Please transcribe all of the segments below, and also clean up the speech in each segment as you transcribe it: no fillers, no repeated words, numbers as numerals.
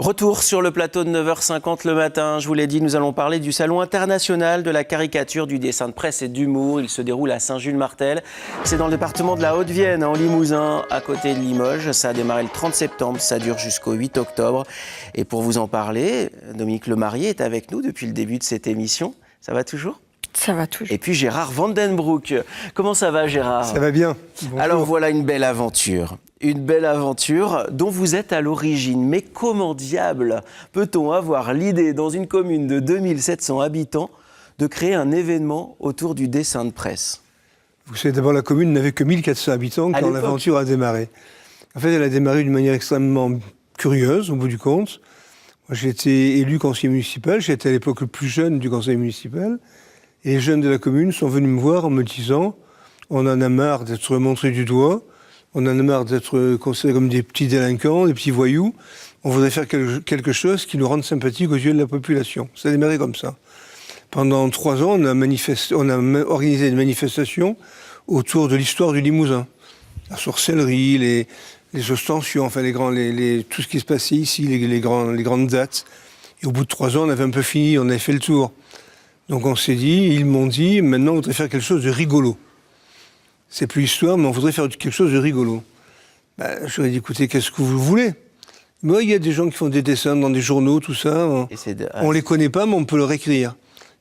Retour sur le plateau de 9h50 le matin. Je vous l'ai dit, nous allons parler du Salon international de la caricature, du dessin de presse et d'humour. Il se déroule à Saint-Jules-Martel. C'est dans le département de la Haute-Vienne, en Limousin, à côté de Limoges. Ça a démarré le 30 septembre, ça dure jusqu'au 8 octobre. Et pour vous en parler, Dominique Lemarrier est avec nous depuis le début de cette émission. Ça va toujours ? Ça va toujours. Et puis Gérard Vandenbroek. Comment ça va, Gérard ? Ça va bien. Bonjour. Alors voilà une belle aventure. Une belle aventure dont vous êtes à l'origine. Mais comment diable peut-on avoir l'idée, dans une commune de 2700 habitants, de créer un événement autour du dessin de presse ? Vous savez, d'abord, la commune n'avait que 1400 habitants quand l'aventure a démarré. En fait, elle a démarré d'une manière extrêmement curieuse, au bout du compte. Moi, j'ai été élu conseiller municipal. J'étais à l'époque le plus jeune du conseil municipal. Et les jeunes de la commune sont venus me voir en me disant « On en a marre d'être montrés du doigt. On en a marre d'être considérés comme des petits délinquants, des petits voyous. On voudrait faire quelque chose qui nous rende sympathiques aux yeux de la population. » Ça a démarré comme ça. Pendant 3 ans, on a organisé une manifestation autour de l'histoire du Limousin. La sorcellerie, les ostensions, enfin tout ce qui se passait ici, les grandes dates. Et au bout de 3 ans, on avait un peu fini, on avait fait le tour. Donc on s'est dit, ils m'ont dit, maintenant on voudrait faire quelque chose de rigolo. C'est plus histoire, mais on voudrait faire quelque chose de rigolo. J'aurais dit, écoutez, qu'est-ce que vous voulez ? Moi, il y a des gens qui font des dessins dans des journaux, tout ça. On les connaît pas, mais on peut leur écrire.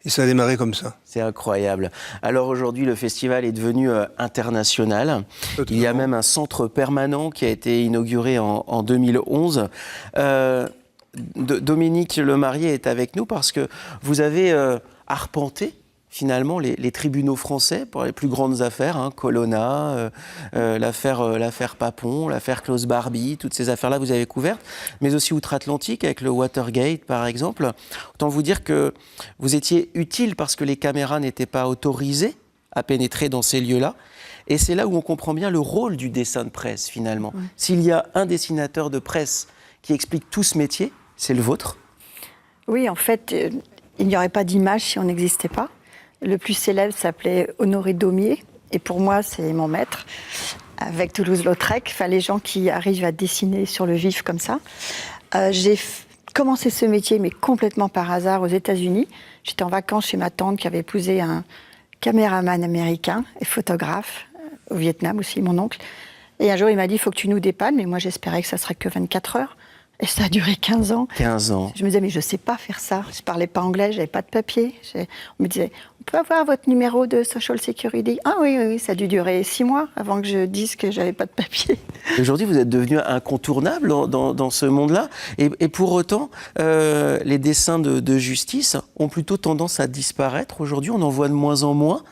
Et ça a démarré comme ça. C'est incroyable. Alors aujourd'hui, le festival est devenu international. Totalement. Il y a même un centre permanent qui a été inauguré en 2011. Dominique Lemarrier est avec nous parce que vous avez arpenté finalement les tribunaux français pour les plus grandes affaires, Colonna, l'affaire Papon, l'affaire Klaus Barbie, toutes ces affaires-là vous avez couvertes, mais aussi outre-Atlantique avec le Watergate par exemple. Autant vous dire que vous étiez utile parce que les caméras n'étaient pas autorisées à pénétrer dans ces lieux-là. Et c'est là où on comprend bien le rôle du dessin de presse finalement. S'il y a un dessinateur de presse qui explique tout ce métier, c'est le vôtre. Oui, en fait, il n'y aurait pas d'image si on n'existait pas. Le plus célèbre s'appelait Honoré Daumier, et pour moi, c'est mon maître, avec Toulouse-Lautrec. Enfin, les gens qui arrivent à dessiner sur le vif comme ça. J'ai commencé ce métier, mais complètement par hasard, aux États-Unis. J'étais en vacances chez ma tante qui avait épousé un caméraman américain et photographe, au Vietnam aussi, mon oncle. Et un jour, il m'a dit, il faut que tu nous dépannes, mais moi, j'espérais que ça serait que 24 heures. Et ça a duré 15 ans. 15 ans. Je me disais, mais je ne sais pas faire ça. Je ne parlais pas anglais, je n'avais pas de papier. On me disait, on peut avoir votre numéro de Social Security ? Ah oui, ça a dû durer 6 mois avant que je dise que je n'avais pas de papier. Aujourd'hui, vous êtes devenu incontournable dans ce monde-là. Et pour autant, les dessins de justice ont plutôt tendance à disparaître. Aujourd'hui, on en voit de moins en moins.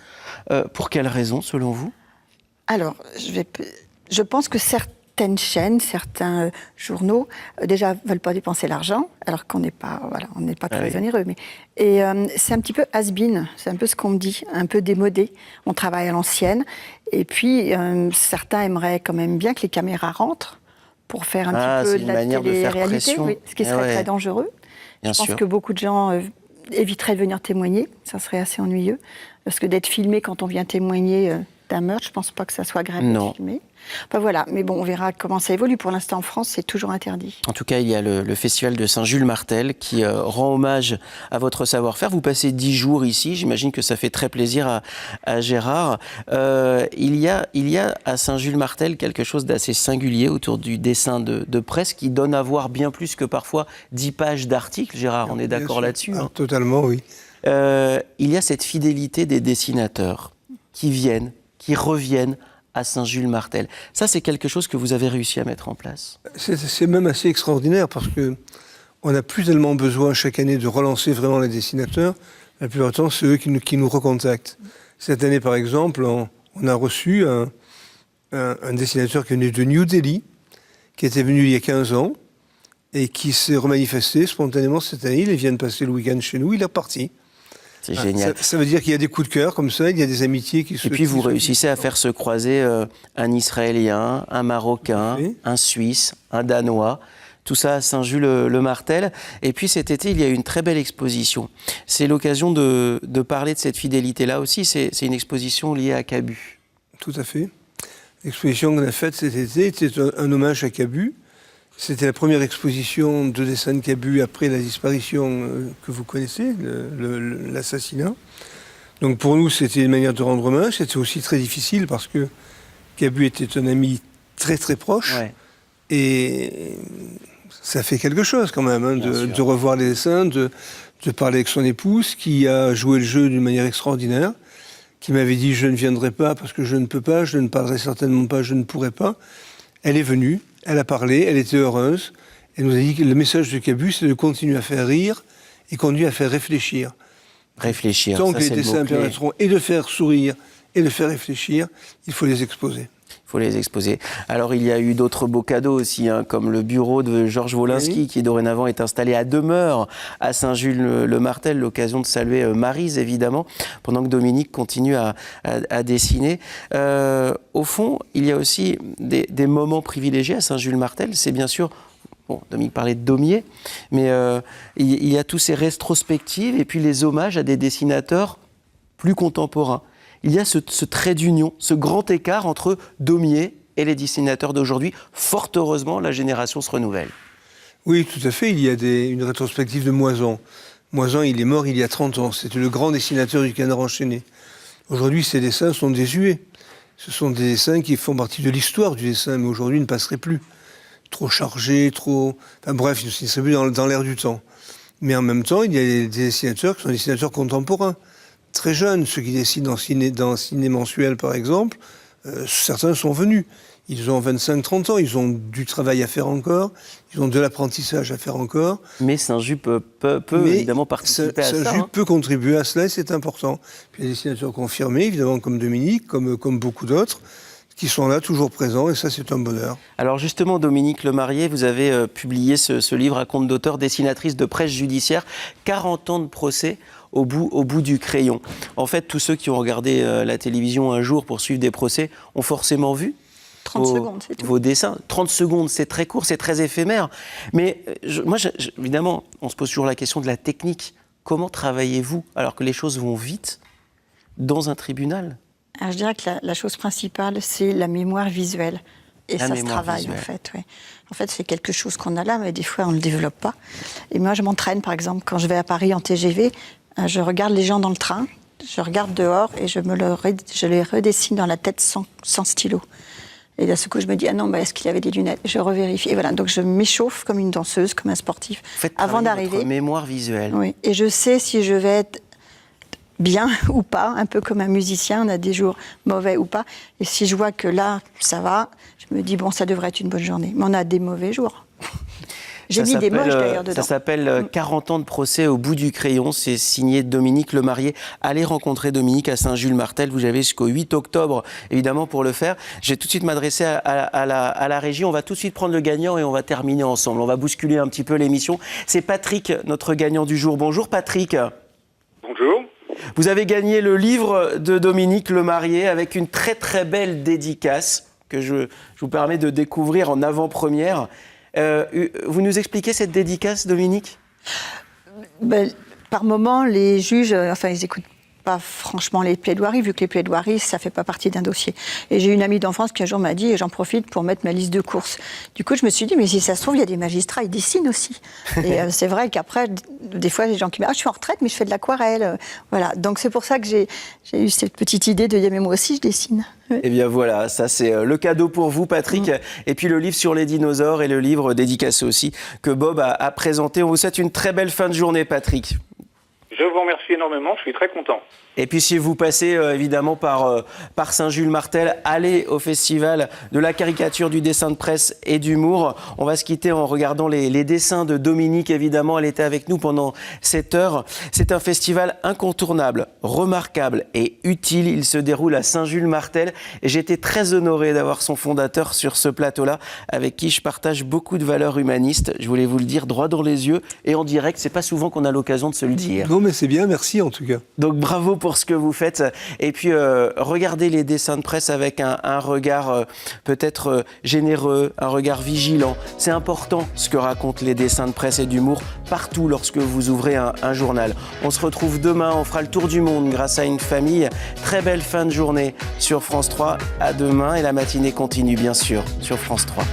Pour quelles raisons, selon vous ? Alors, je pense que certaines chaînes, certains journaux, déjà, ne veulent pas dépenser l'argent, alors qu'on n'est pas, très onéreux. Et c'est un petit peu has-been, c'est un peu ce qu'on me dit, un peu démodé. On travaille à l'ancienne. Et puis, certains aimeraient quand même bien que les caméras rentrent pour faire un petit peu de la télé-réalité, ce qui serait très dangereux. Je pense que beaucoup de gens éviteraient de venir témoigner, ça serait assez ennuyeux. Parce que d'être filmé quand on vient témoigner d'un meurtre, je ne pense pas que ça soit grave d'être filmé. Enfin, voilà, mais bon, on verra comment ça évolue. Pour l'instant, en France, c'est toujours interdit. En tout cas, il y a le festival de Saint-Jules-Martel qui rend hommage à votre savoir-faire. Vous passez 10 jours ici, j'imagine que ça fait très plaisir à Gérard. Il y a à Saint-Jules-Martel quelque chose d'assez singulier autour du dessin de presse qui donne à voir bien plus que parfois 10 pages d'articles. Gérard, on est d'accord là-dessus ? Totalement, oui. Il y a cette fidélité des dessinateurs qui viennent, qui reviennent à Saint-Jules-Martel. Ça, c'est quelque chose que vous avez réussi à mettre en place. C'est même assez extraordinaire parce qu'on n'a plus tellement besoin chaque année de relancer vraiment les dessinateurs. La plupart du temps, c'est eux qui nous recontactent. Cette année, par exemple, on a reçu un dessinateur qui venait de New Delhi, qui était venu il y a 15 ans et qui s'est remanifesté spontanément cette année. Il vient de passer le week-end chez nous, il est reparti. C'est génial. Ça veut dire qu'il y a des coups de cœur comme ça, il y a des amitiés qui se... Et puis vous réussissez à faire se croiser un Israélien, un Marocain, un Suisse, un Danois, tout ça à Saint-Jules-le-Martel. Et puis cet été, il y a eu une très belle exposition. C'est l'occasion de parler de cette fidélité-là aussi. C'est une exposition liée à Cabu. Tout à fait. L'exposition qu'on a faite cet été était un hommage à Cabu. C'était la première exposition de dessin de Cabu après la disparition que vous connaissez, l'assassinat. Donc pour nous, c'était une manière de rendre hommage. C'était aussi très difficile parce que Cabu était un ami très très proche. Ouais. Et ça fait quelque chose quand même, hein, de revoir les dessins, de parler avec son épouse, qui a joué le jeu d'une manière extraordinaire, qui m'avait dit « je ne viendrai pas parce que je ne peux pas, je ne parlerai certainement pas, je ne pourrai pas ». Elle est venue, elle a parlé, elle était heureuse. Elle nous a dit que le message de Cabu, c'est de continuer à faire rire et continuer à faire réfléchir. Réfléchir, tant que les dessins permettront et de faire sourire et de faire réfléchir, il faut les exposer. Il faut les exposer. Alors, il y a eu d'autres beaux cadeaux aussi, hein, comme le bureau de Georges Wolinski, qui dorénavant est installé à demeure à Saint-Jules-le-Martel, l'occasion de saluer Maryse, évidemment, pendant que Dominique continue à dessiner. Au fond, il y a aussi des moments privilégiés à Saint-Jules-Martel. C'est bien sûr... Bon, Dominique parlait de Daumier, mais il y a tous ces rétrospectives et puis les hommages à des dessinateurs plus contemporains. Il y a ce trait d'union, ce grand écart entre Daumier et les dessinateurs d'aujourd'hui. Fort heureusement, la génération se renouvelle. Oui, tout à fait. Il y a une rétrospective de Moisan. Moisan, il est mort il y a 30 ans. C'était le grand dessinateur du Canard enchaîné. Aujourd'hui, ces dessins sont désuets. Ce sont des dessins qui font partie de l'histoire du dessin, mais aujourd'hui ne passeraient plus. Trop chargés, trop... Enfin bref, ils ne seraient plus dans l'air du temps. Mais en même temps, il y a des dessinateurs qui sont des dessinateurs contemporains. Très jeunes, ceux qui dessinent dans Ciné Mensuel, par exemple, certains sont venus. Ils ont 25-30 ans, ils ont du travail à faire encore, ils ont de l'apprentissage à faire encore. Mais Saint-Just peut évidemment participer à ça. Saint-Just peut contribuer à cela et c'est important. Puis il y a des dessinateurs confirmés, évidemment, comme Dominique, comme beaucoup d'autres, qui sont là, toujours présents, et ça, c'est un bonheur. Alors justement, Dominique Lemarié, vous avez publié ce livre à compte d'auteur, dessinatrice de presse judiciaire, 40 ans de procès au bout du crayon. En fait, tous ceux qui ont regardé la télévision un jour pour suivre des procès ont forcément vu 30 secondes, c'est tout. Vos dessins. 30 secondes, c'est très court, c'est très éphémère. Mais évidemment, on se pose toujours la question de la technique. Comment travaillez-vous alors que les choses vont vite dans un tribunal ? Alors, je dirais que la chose principale, c'est la mémoire visuelle. Et ça se travaille, en fait. Oui. En fait, c'est quelque chose qu'on a là, mais des fois, on ne le développe pas. Et moi, je m'entraîne, par exemple, quand je vais à Paris en TGV, je regarde les gens dans le train, je regarde dehors et je les redessine dans la tête sans stylo. Et d'un seul coup, je me dis, ah non, est-ce qu'il avait des lunettes ? Je revérifie. Et voilà, donc je m'échauffe comme une danseuse, comme un sportif, avant d'arriver. Votre mémoire visuelle. Oui, et je sais si je vais être bien ou pas, un peu comme un musicien, on a des jours mauvais ou pas. Et si je vois que là, ça va, je me dis, bon, ça devrait être une bonne journée. Mais on a des mauvais jours. J'ai mis des moches d'ailleurs dedans. Ça s'appelle 40 ans de procès au bout du crayon. C'est signé Dominique Lemarié. Allez rencontrer Dominique à Saint-Jules-Martel. Vous avez jusqu'au 8 octobre, évidemment, pour le faire. Je vais tout de suite m'adresser à la régie. On va tout de suite prendre le gagnant et on va terminer ensemble. On va bousculer un petit peu l'émission. C'est Patrick, notre gagnant du jour. Bonjour Patrick. Bonjour. Vous avez gagné le livre de Dominique Lemarié avec une très très belle dédicace que je vous permets de découvrir en avant-première. Vous nous expliquez cette dédicace, Dominique ? Par moment, les juges, ils n'écoutent pas franchement les plaidoiries, vu que les plaidoiries, ça ne fait pas partie d'un dossier. Et j'ai une amie d'enfance qui un jour m'a dit, et j'en profite pour mettre ma liste de courses. Du coup, je me suis dit, mais si ça se trouve, il y a des magistrats, ils dessinent aussi. Et c'est vrai qu'après, des fois, les gens qui me disent, je suis en retraite, mais je fais de l'aquarelle. Voilà. Donc c'est pour ça que j'ai eu cette petite idée de dire, mais moi aussi, je dessine. Eh bien voilà, ça c'est le cadeau pour vous, Patrick. Et puis le livre sur les dinosaures et le livre dédicacé aussi que Bob a présenté. On vous souhaite une très belle fin de journée, Patrick. Je vous remercie énormément, je suis très content. Et puis si vous passez évidemment par Saint-Jules-Martel, allez au festival de la caricature, du dessin de presse et d'humour. On va se quitter en regardant les dessins de Dominique, évidemment. Elle était avec nous pendant 7 heures. C'est un festival incontournable, remarquable et utile. Il se déroule à Saint-Jules-Martel. Et j'ai été très honoré d'avoir son fondateur sur ce plateau-là, avec qui je partage beaucoup de valeurs humanistes. Je voulais vous le dire droit dans les yeux et en direct. C'est pas souvent qu'on a l'occasion de se le dire. Non mais c'est bien, merci en tout cas. Donc bravo pour ce que vous faites. Et puis, regardez les dessins de presse avec un regard peut-être généreux, un regard vigilant. C'est important ce que racontent les dessins de presse et d'humour partout lorsque vous ouvrez un journal. On se retrouve demain, on fera le tour du monde grâce à une famille. Très belle fin de journée sur France 3. À demain et la matinée continue bien sûr sur France 3.